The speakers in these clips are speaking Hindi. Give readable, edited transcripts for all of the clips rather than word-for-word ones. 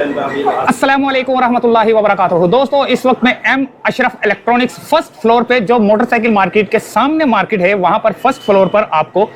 अस्सलाम वालेकुम वरहमतुल्लाहि वबरकातुहू। दोस्तों, इस वक्त मैं M Ashraf electronics first floor पे, जो मोटरसाइकिल मार्केट के सामने मार्केट है, वहां पर फर्स्ट फ्लोर पर आपको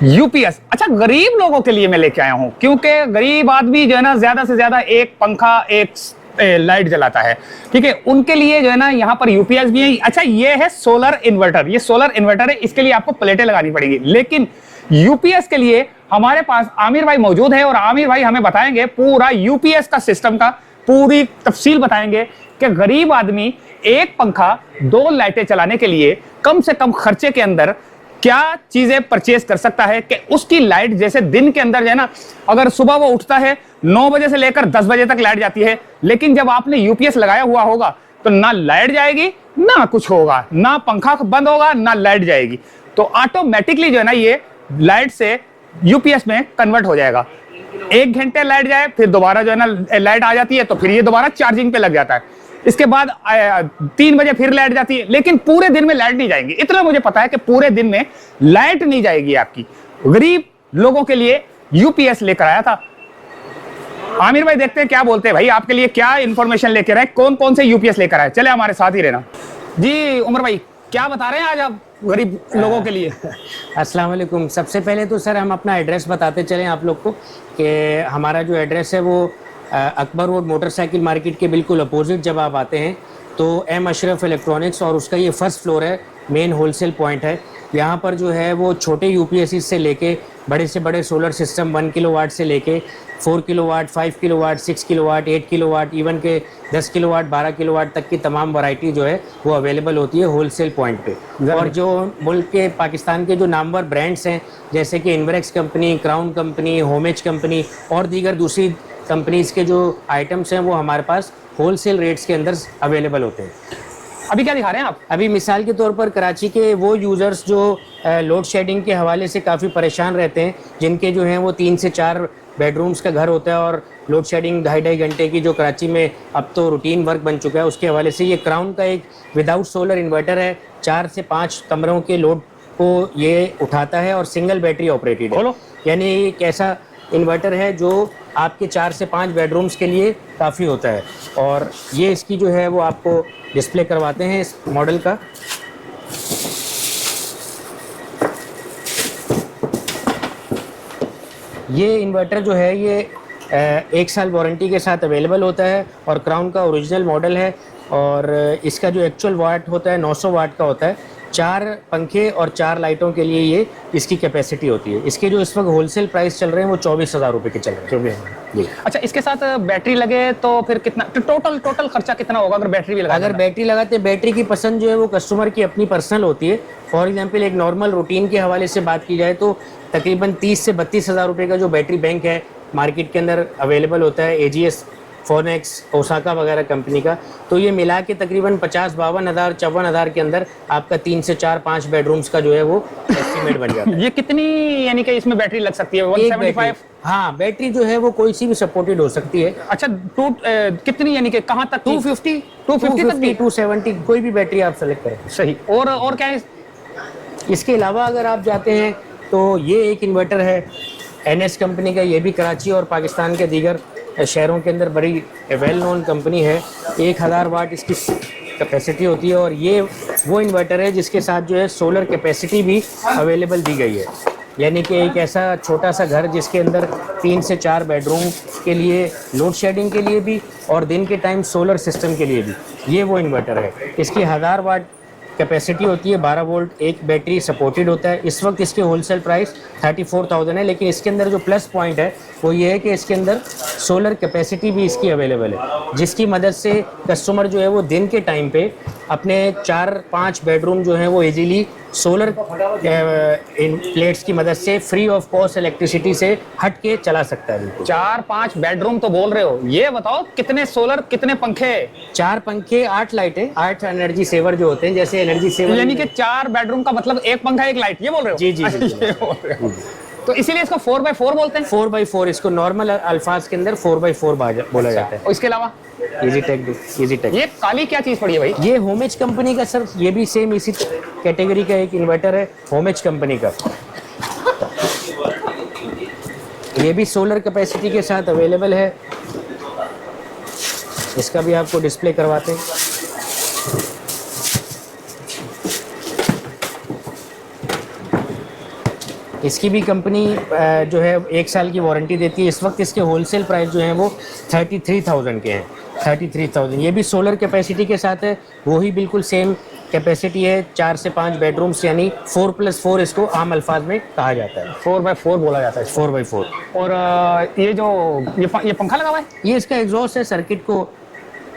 यूपीएस, अच्छा गरीब लोगों के लिए मैं लेके आया हूं, क्योंकि गरीब आदमी जो है ना ज्यादा से ज्यादा एक पंखा एक लाइट जलाता है, ठीक है। उनके लिए जो है ना यहाँ पर यूपीएस भी है। अच्छा, ये है सोलर इन्वर्टर, ये सोलर इन्वर्टर है, इसके लिए आपको प्लेटें लगानी पड़ेगी। लेकिन यूपीएस के लिए हमारे पास आमिर भाई मौजूद है और आमिर भाई हमें बताएंगे पूरा यूपीएस का सिस्टम का पूरी तफसील बताएंगे कि गरीब आदमी एक पंखा दो लाइटें चलाने के लिए कम से कम खर्चे के अंदर क्या चीजें परचेज कर सकता है। कि उसकी लाइट जैसे दिन के अंदर जो है ना, अगर सुबह वो उठता है 9 बजे से लेकर 10 बजे तक लाइट जाती है, लेकिन जब आपने यूपीएस लगाया हुआ होगा तो ना लाइट जाएगी ना कुछ होगा, ना पंखा बंद होगा ना लाइट जाएगी। तो ऑटोमेटिकली जो है ना ये लाइट से यूपीएस में कन्वर्ट हो जाएगा। 1 घंटे लाइट जाए फिर दोबारा जो है ना लाइट आ जाती है, तो फिर ये दोबारा चार्जिंग पे लग जाता है। इसके बाद 3 बजे फिर लाइट जाती है, लेकिन पूरे दिन में लाइट नहीं जाएगी। इतना मुझे पता है कि पूरे दिन में लाइट नहीं जाएगी आपकी। गरीब लोगों के लिए यूपीएस लेकर आया था आमिर भाई। देखते हैं क्या बोलते हैं भाई, आपके लिए क्या इंफॉर्मेशन लेकर आए, कौन कौन से यूपीएस लेकर आए। चले हमारे साथ ही रहना जी। उमर भाई क्या बता रहे हैं आज आप गरीब लोगों के लिए? अस्सलाम वालेकुम। सबसे पहले तो सर हम अपना एड्रेस बताते चलें आप लोग को कि हमारा जो एड्रेस है वो अकबर रोड मोटरसाइकिल मार्केट के बिल्कुल अपोजिट जब आप आते हैं तो एम अशरफ इलेक्ट्रॉनिक्स, और उसका ये फर्स्ट फ्लोर है, मेन होलसेल पॉइंट है। यहाँ पर जो है वो छोटे यूपीएस से लेके बड़े से बड़े सोलर सिस्टम 1 किलोवाट से लेके 4 kilowatt, 5 kilowatt, 6 kilowatt, 8 kilowatt, even के 10 किलोवाट, 12 किलोवाट तक की तमाम वैरायटी जो है वो अवेलेबल होती है होलसेल पॉइंट पे। और जो मुल्क के पाकिस्तान के जो नामवर ब्रांड्स हैं जैसे कि Inverex company, crown company, homage company और दीगर दूसरी कंपनीज़ के जो आइटम्स हैं वो हमारे पास होलसेल रेट्स के अंदर अवेलेबल होते हैं। अभी क्या दिखा रहे हैं आप? अभी मिसाल के तौर पर कराची के वो यूज़र्स जो लोड शेडिंग के हवाले से काफ़ी परेशान रहते हैं, जिनके जो हैं वो 3 से 4 बेडरूम्स का घर होता है और लोड शेडिंग 2.5 घंटे की जो कराची में अब तो रूटीन वर्क बन चुका है, उसके हवाले से ये क्राउन का एक विदाउट सोलर इन्वर्टर है। 4 से 5 कमरों के लोड को ये उठाता है और सिंगल बैटरी ऑपरेटेड है। यानी एक ऐसा इन्वर्टर है जो आपके 4 से 5 बेडरूम्स के लिए काफ़ी होता है। और ये इसकी जो है वो आपको डिस्प्ले करवाते हैं इस मॉडल का। ये इन्वर्टर जो है ये 1 साल वारंटी के साथ अवेलेबल होता है और क्राउन का ओरिजिनल मॉडल है। और इसका जो एक्चुअल वाट होता है 900 वाट का होता है। 4 पंखे और 4 लाइटों के लिए ये इसकी कैपेसिटी होती है। इसके जो इस वक्त होलसेल प्राइस चल रहे हैं वो 24,000 रुपये के चल रहे हैं। अच्छा, इसके साथ बैटरी लगे तो फिर कितना टोटल खर्चा कितना होगा अगर बैटरी भी लगा? अगर बैटरी लगाते हैं, बैटरी की पसंद जो है वो कस्टमर की अपनी पर्सनल होती है। फॉर एग्जांपल एक नॉर्मल रूटीन के हवाले से बात की जाए तो तकरीबन 30 से 32,000 रुपये का जो बैटरी बैंक है मार्केट के अंदर अवेलेबल होता है, एजीएस, फोनेक्स, ओसाका वगैरह कंपनी का। तो ये मिला के तकरीबन 50-52,000, 54,000 के अंदर आपका 3 से 4-5 बेडरूम्स का जो है वो एस्टीमेट बन जाता है। ये कितनी यानी कि इसमें बैटरी लग सकती है? 175? हाँ, बैटरी जो है वो कोई सी भी सपोर्टेड हो सकती है। अच्छा, कितनी यानी कि कहाँ तक? 250 तक भी, 270, कोई भी बैटरी आप सेलेक्ट करें। सही। और क्या है इसके अलावा अगर आप जाते हैं तो ये एक इन्वर्टर है एनएस कंपनी का। ये भी कराची और पाकिस्तान के दीगर शहरों के अंदर बड़ी वेल नोन कंपनी है। 1000 वाट इसकी कैपेसिटी होती है और ये वो इन्वर्टर है जिसके साथ जो है सोलर कैपेसिटी भी अवेलेबल दी गई है। यानी कि एक ऐसा छोटा सा घर जिसके अंदर 3 से 4 बेडरूम के लिए लोड शेडिंग के लिए भी और दिन के टाइम सोलर सिस्टम के लिए भी ये वो इन्वर्टर है। इसकी 1000 वाट कैपेसिटी होती है, 12 वोल्ट एक बैटरी सपोर्टेड होता है। इस वक्त इसके होलसेल प्राइस 34,000 है। लेकिन इसके अंदर जो प्लस पॉइंट है वो ये है कि इसके अंदर सोलर कैपेसिटी भी इसकी अवेलेबल है, जिसकी मदद से कस्टमर जो है वो दिन के टाइम पे अपने 4-5 बेडरूम जो हैं वो इजीली सोलर इन प्लेट्स की मदद से फ्री ऑफ कॉस्ट इलेक्ट्रिसिटी से हट के चला सकता है। 4-5 बेडरूम तो बोल रहे हो, ये बताओ कितने सोलर कितने पंखे? 4 पंखे, 8 लाइटें, 8 एनर्जी सेवर जो होते हैं, जैसे एनर्जी सेवर यानी कि 4 बेडरूम का मतलब 1 पंखा 1 लाइट, ये बोल रहे हो? जी जी, जी। तो इसीलिए इसको 4x4 बोलते हैं। 4x4 इसको नॉर्मल अल्फाज के अंदर 4x4 बोला जाता है। और इसके अलावा इजी टेक। ये काली क्या चीज पड़ी है भाई? ये होमेज कंपनी का सर, ये भी सेम इसी कैटेगरी का एक इन्वर्टर है, होमेज कंपनी का। ये भी सोलर कैपेसिटी के साथ अवेलेबल है। इसका भी आपको डिस्प्ले करवाते हैं। इसकी भी कंपनी जो है 1 साल की वारंटी देती है। इस वक्त इसके होलसेल प्राइस जो हैं वो 33,000 के हैं, 33,000। ये भी सोलर कैपेसिटी के साथ है, वही बिल्कुल सेम कैपेसिटी है, 4 से 5 बेडरूम्स, यानी 4+4 इसको आम अल्फाज में कहा जाता है। 4x4 बोला जाता है। 4x4। और ये जो ये पंखा लगा हुआ है, ये इसका एग्जॉस्ट है, सर्किट को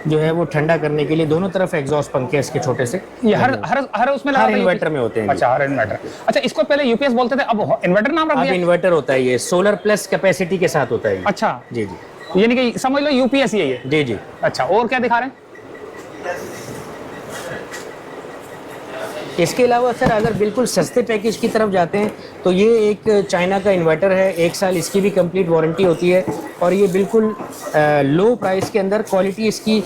जो है वो ठंडा करने के लिए। दोनों तरफ एग्जॉस्ट पंखे इसके छोटे से, ये हर उसमें लगा हर है इन्वर्टर में होते हैं। अच्छा, हर इन्वर्टर। अच्छा, इसको पहले यूपीएस बोलते थे, अब इन्वर्टर नाम रख अब दिया। इन्वर्टर होता है, ये सोलर प्लस कैपेसिटी के साथ होता है ये। अच्छा, जी जी यानी कि समझ लो यूपीएस ही है ये। जी जी। अच्छा, और क्या दिखा रहे हैं? इसके अलावा सर अगर बिल्कुल सस्ते पैकेज की तरफ जाते हैं तो ये एक चाइना का इन्वर्टर है, 1 साल इसकी भी कंप्लीट वारंटी होती है। और ये बिल्कुल लो प्राइस के अंदर क्वालिटी इसकी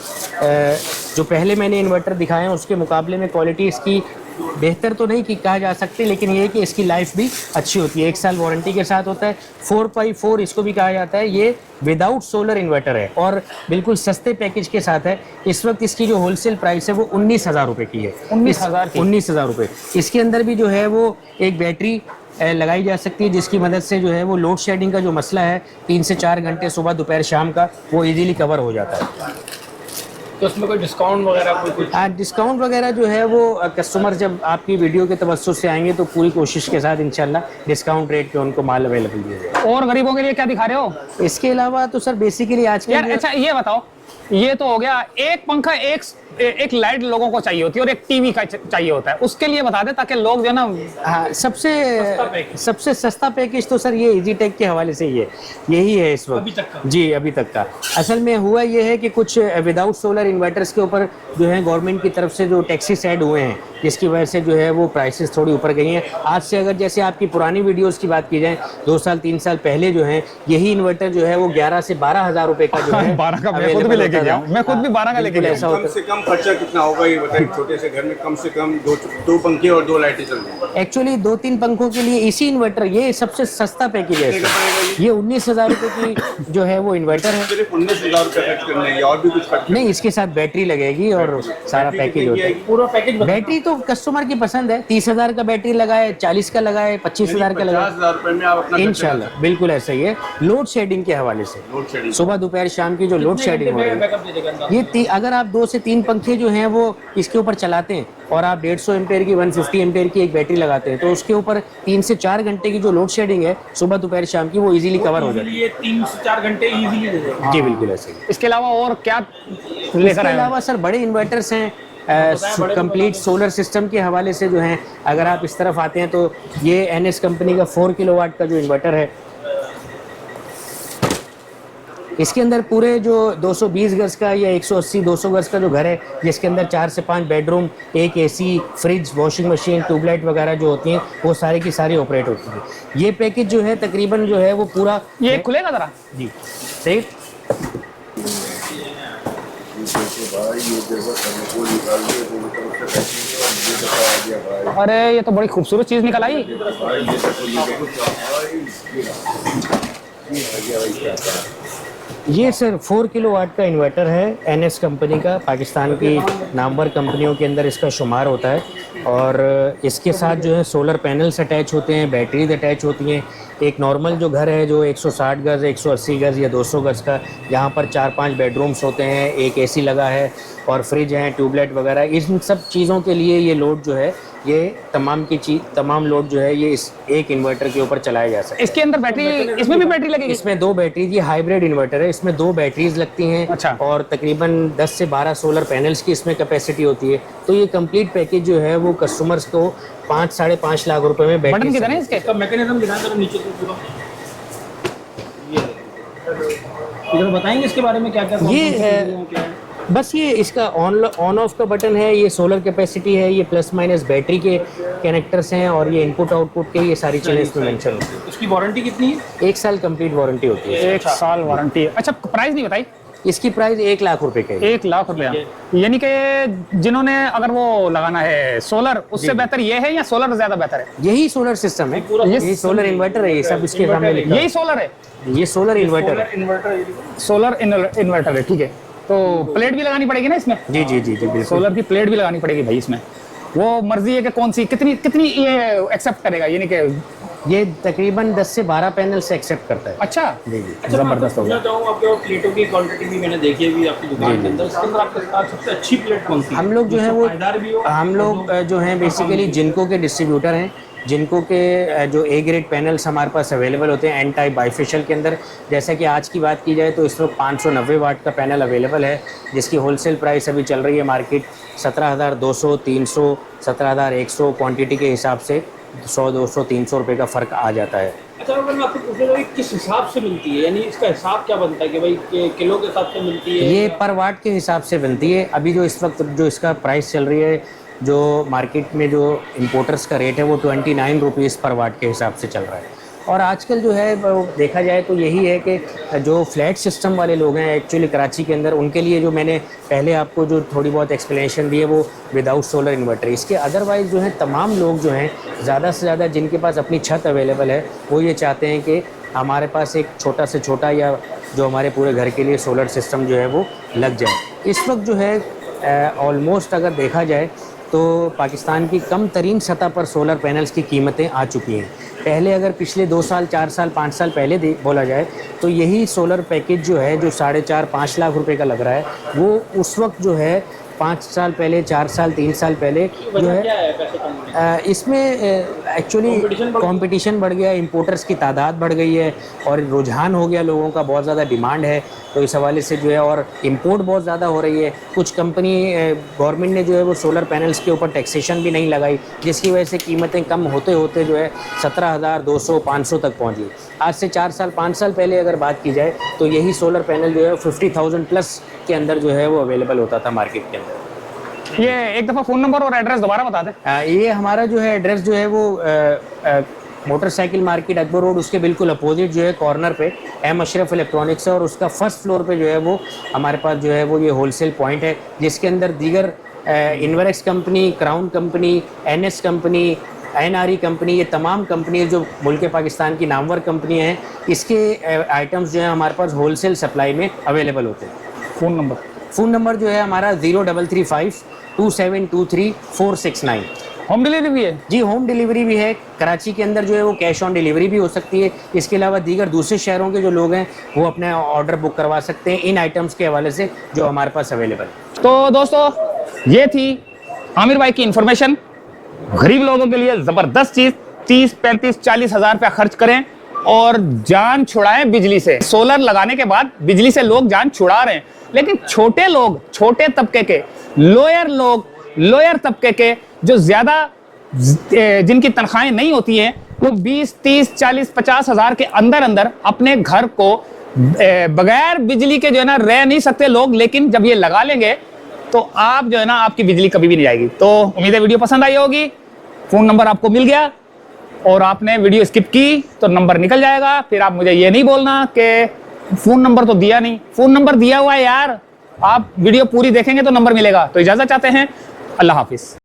जो पहले मैंने इन्वर्टर दिखाए हैं उसके मुकाबले में क्वालिटी इसकी बेहतर तो नहीं कि कहा जा सकती, लेकिन ये है कि इसकी लाइफ भी अच्छी होती है। 1 साल वारंटी के साथ होता है। 4x4 इसको भी कहा जाता है। ये विदाउट सोलर इन्वर्टर है और बिल्कुल सस्ते पैकेज के साथ है। इस वक्त इसकी जो होलसेल प्राइस है वो 19,000 रुपये की है। 19,000 रुपये। इसके अंदर भी जो है वो एक बैटरी लगाई जा सकती है, जिसकी मदद से जो है वो लोड शेडिंग का जो मसला है 3 से 4 घंटे सुबह दोपहर शाम का, वो इजीली कवर हो जाता है। तो उसमें कोई डिस्काउंट वगैरह कोई कुछ? हाँ, डिस्काउंट वगैरह जो है वो कस्टमर जब आपकी वीडियो के तवज्जुह से आएंगे तो पूरी कोशिश के साथ इंशाल्लाह डिस्काउंट रेट पे उनको माल अवेलेबल दिया जाएगा। और गरीबों के लिए क्या दिखा रहे हो? इसके अलावा तो सर बेसिकली आज के यार अच्छा, ये बताओ, ये तो हो गया एक पंखा, एक लाइट लोगों को चाहिए होती है और एक टीवी का चाहिए होता है, उसके लिए बता दे ताकि लोग जो है ना। हाँ, सबसे सस्ता पैकेज तो सर ये इजीटेक के हवाले से यही है इस वक्त अभी तक का। जी, अभी तक का। असल में हुआ ये है कि कुछ विदाउट सोलर इन्वर्टर्स के ऊपर जो है गवर्नमेंट की तरफ से जो टैक्सेस ऐड हुए हैं, जिसकी वजह से जो है वो प्राइसेस थोड़ी ऊपर गई हैं। आज से अगर जैसे आपकी पुरानी वीडियोस की बात की जाए 2 साल 3 साल पहले जो है यही इन्वर्टर जो है वो 11 से 12,000 रुपए का जो है 12 का मैं खुद भी लेके गया हूँ, मैं खुद भी 12 का लेके गया हूँ। कम से कम खर्चा कितना होगा ये बताइए? छोटे से घर में कम से कम दो पंखे और 2 लाइटें चल रही हैं। एक्चुअली 2-3 पंखों के लिए इसी इन्वर्टर, ये सबसे सस्ता पैकेज है। ये 19,000 रुपए की जो है वो इन्वर्टर है। सिर्फ 19,000 रुपए खर्च करने हैं, और भी कुछ खर्च नहीं, इसके साथ बैटरी लगेगी और सारा पैकेज होता है। पूरा पैकेज बैटरी तो कस्टमर की पसंद है, 30,000 का बैटरी लगाए, 40 का लगाए, 25,000 का लगाए, 50,000 रुपए में आप अपना इंशाल्लाह बिल्कुल ऐसा ही है। लोड शेडिंग के हवाले से लोड शेडिंग सुबह दोपहर शाम की जो लोड शेडिंग हो रही है, बैकअप दे देगा अंदाज़ा? ये अगर आप 2 से 3 पंखे जो हैं वो इसके ऊपर चलाते हैं और आप 150 एम्पेयर की 150 एम्पेयर की एक बैटरी लगाते हैं तो उसके ऊपर 3 से 4 घंटे की जो लोड शेडिंग है सुबह दोपहर शाम की, वो इजीली कवर हो जाती है। ये 3 से 4 घंटे इजीली दे देगा। जी बिल्कुल ऐसे ही। इसके अलावा और क्या इसके लेकर आए हो? अलावा सर बड़े इन्वर्टर्स हैं कंप्लीट सोलर सिस्टम के हवाले से जो हैं। अगर आप इस तरफ आते हैं तो ये NS कंपनी का 4 किलोवाट का जो इन्वर्टर है, इसके अंदर पूरे जो 220 गज का या 180-200 गज का जो घर है, जिसके अंदर 4 से 5 बेडरूम, एक AC, fridge, washing machine, tubelight वगैरह जो होती हैं वो सारी की सारी ऑपरेट होती है। ये पैकेज जो है तकरीबन जो है वो पूरा ये खुलेगा जरा? जी सही। अरे ये तो बड़ी खूबसूरत चीज निकल आई। ये सर 4 किलोवाट का इन्वर्टर है, NS कंपनी का, पाकिस्तान की नामवर कंपनियों के अंदर इसका शुमार होता है। और इसके साथ जो है सोलर पैनल्स अटैच होते हैं, बैटरीज अटैच होती हैं। एक नॉर्मल जो घर है जो 160 गज, 180 गज या 200 गज का, यहाँ पर 4-5 बेडरूम्स होते हैं, एक AC लगा है और फ्रिज है, ट्यूबलाइट वगैरह, इन सब चीज़ों के लिए ये लोड जो है, ये तमाम लोड जो है ये इस एक इन्वर्टर के ऊपर चलाया जा सकता है। इसके अंदर बैटरी, इसमें भी बैटरी लगेगी? इसमें 2 बैटरी, ये हाइब्रिड इन्वर्टर है, इसमें 2 बैटरीज लगती हैं। अच्छा। और तकरीबन 10 से 12 सोलर पैनल्स की इसमें कैपेसिटी होती है। तो ये कंप्लीट पैकेज जो है वो कस्टमर्स को 5-5.5 लाख रुपए में बैटरी। बटन किधर है इसके? इसका मैकेनिज्म दिखाएं जरा नीचे से पूरा। ये इधर बताएंगे इसके बारे में क्या क्या ये बस ये इसका ऑन ऑफ का बटन है, ये सोलर कैपेसिटी है, ये प्लस माइनस बैटरी के कनेक्टर्स हैं और ये इनपुट आउटपुट के ये सारी चीज़ें इसमें मेंशन होती है। इसकी वारंटी कितनी है? 1 साल कंप्लीट वारंटी होती है। 1 साल वारंटी है। अच्छा, प्राइस नहीं बताई? इसकी प्राइस 1 लाख रुपए का है। 1 लाख रुपया, यानी कि जिन्होंने अगर वो लगाना है सोलर, उससे बेहतर ये है या सोलर ज्यादा बेहतर है? यही सोलर सिस्टम है, यही सोलर इन्वर्टर है, ये सब इसके सामने लिखा है। यही सोलर है, ये सोलर इन्वर्टर है। इन्वर्टर सोलर इन्वर्टर है, ठीक है। तो प्लेट भी लगानी पड़ेगी ना इसमें? जी जी जी जी बिल्कुल। सोलर की प्लेट भी लगानी पड़ेगी भाई इसमें। वो मर्जी है कि कौन सी कितनी कितनी ये एक्सेप्ट करेगा, यानी कि ये तकरीबन 10 से 12 पैनल से एक्सेप्ट करता है। अच्छा जी जी। अच्छा, मैं जबरदस्त हो पूछना गया। चाहूँगा आपके और प्लेटों की क्वांटिटी भी मैंने देखी है भी आपकी दुकान के अंदर, इसके अंदर आपके पास सबसे अच्छी प्लेट कौन सी है? हम लोग जो है वो पायदार भी हो, हम लोग जो हैं बेसिकली जिनको के डिस्ट्रीब्यूटर हैं, जिनको के जो ए ग्रेड पैनल्स हमारे पास अवेलेबल होते हैं एन टाइप बाइफेशियल के अंदर। जैसा कि आज की बात की जाए तो इस वक्त 590 वाट का पैनल अवेलेबल है, जिसकी होलसेल प्राइस अभी चल रही है मार्केट 17,200, 300, 17,100 क्वांटिटी के हिसाब से 100, 200, 300 रुपये का फ़र्क आ जाता है। अच्छा, अगर मैं आपको पूछना चाहूँ किस हिसाब से मिलती है, यानी इसका हिसाब क्या बनता है कि भाई किलो के हिसाब से मिलती है? ये पर वाट के हिसाब से बनती है। अभी जो इस वक्त जो इसका प्राइस चल रही है, जो मार्केट में जो इम्पोर्टर्स का रेट है वो 29 रुपीज़ पर वाट के हिसाब से चल रहा है। और आजकल जो है वो देखा जाए तो यही है कि जो फ्लैट सिस्टम वाले लोग हैं एक्चुअली कराची के अंदर, उनके लिए जो मैंने पहले आपको जो थोड़ी बहुत एक्सप्लेनेशन दी है वो विदाउट सोलर इन्वर्टर। इसके अदरवाइज़ जो है तमाम लोग जो हैं ज़्यादा से ज़्यादा जिनके पास अपनी छत अवेलेबल है वो ये चाहते हैं कि हमारे पास एक छोटा से छोटा या जो हमारे पूरे घर के लिए सोलर सिस्टम जो है वो लग जाए। इस वक्त जो है ऑलमोस्ट अगर देखा जाए तो पाकिस्तान की कम तरीन सतह पर सोलर पैनल्स की कीमतें आ चुकी हैं। पहले अगर पिछले 2 साल, 4 साल, 5 साल पहले बोला जाए तो यही सोलर पैकेज जो है जो 4.5-5 लाख रुपए का लग रहा है, वो उस वक्त जो है 5 साल पहले, 4 साल, 3 साल पहले जो है क्या है पैसे कम होने की? इसमें एक्चुअली कंपटीशन बढ़ गया, इंपोर्टर्स की तादाद बढ़ गई है और रुझान हो गया, लोगों का बहुत ज़्यादा डिमांड है, तो इस हवाले से जो है और इंपोर्ट बहुत ज़्यादा हो रही है। कुछ कंपनी गवर्नमेंट ने जो है वो सोलर पैनल्स के ऊपर टैक्सेशन भी नहीं लगाई, जिसकी वजह से कीमतें कम होते होते जो है 17,200, 500 तक पहुँची। आज से 4 साल, 5 साल पहले अगर बात की जाए तो यही सोलर पैनल जो है 50,000 प्लस के अंदर जो है वो अवेलेबल होता था मार्केट के अंदर। ये एक दफा फोन नंबर और एड्रेस दोबारा बता दें। ये हमारा जो है एड्रेस जो है वो मोटरसाइकिल मार्केट अकबर रोड, उसके बिल्कुल अपोजिट जो है कॉर्नर पे एम अशरफ इलेक्ट्रॉनिक्स है, और उसका फर्स्ट फ्लोर पे जो है वो हमारे पास जो है वो ये होलसेल पॉइंट है, जिसके अंदर दीगर Inverex company, crown company, NS company, NRE company, ये तमाम कंपनी जो मुल्क पाकिस्तान की नामवर कंपनी हैं, इसके आइटम्स जो है हमारे पास होलसेल सप्लाई में अवेलेबल होते हैं। फ़ोन नंबर जो है हमारा 03352723 469। होम डिलीवरी भी है? जी, होम डिलीवरी भी है। कराची के अंदर जो है वो कैश ऑन डिलीवरी भी हो सकती है। इसके अलावा दीगर दूसरे शहरों के जो लोग हैं वो अपने ऑर्डर बुक करवा सकते हैं इन आइटम्स के हवाले से जो हमारे पास अवेलेबल है। तो दोस्तों ये थी आमिर भाई की इंफॉर्मेशन। गरीब लोगों के लिए जबरदस्त चीज, 30, 35, 40 हजार रुपया खर्च करें और जान छुड़ाएं बिजली से। सोलर लगाने के बाद बिजली से लोग जान छुड़ा रहे हैं, लेकिन छोटे लोग, छोटे तबके के लोअर तबके के जो ज्यादा जिनकी तनख्वाहें नहीं होती हैं, वो 20, 30, 40, 50 हजार के अंदर अंदर अपने घर को बगैर बिजली के जो है ना रह नहीं सकते लोग, लेकिन जब ये लगा लेंगे तो आप जो है ना आपकी बिजली कभी भी नहीं जाएगी। तो उम्मीद है वीडियो पसंद आई होगी। फोन नंबर आपको मिल गया और आपने वीडियो स्किप की तो नंबर निकल जाएगा। फिर आप मुझे ये नहीं बोलना कि फोन नंबर तो दिया नहीं। फोन नंबर दिया हुआ है यार, आप वीडियो पूरी देखेंगे तो नंबर मिलेगा। तो इजाजत चाहते हैं, अल्लाह हाफिज।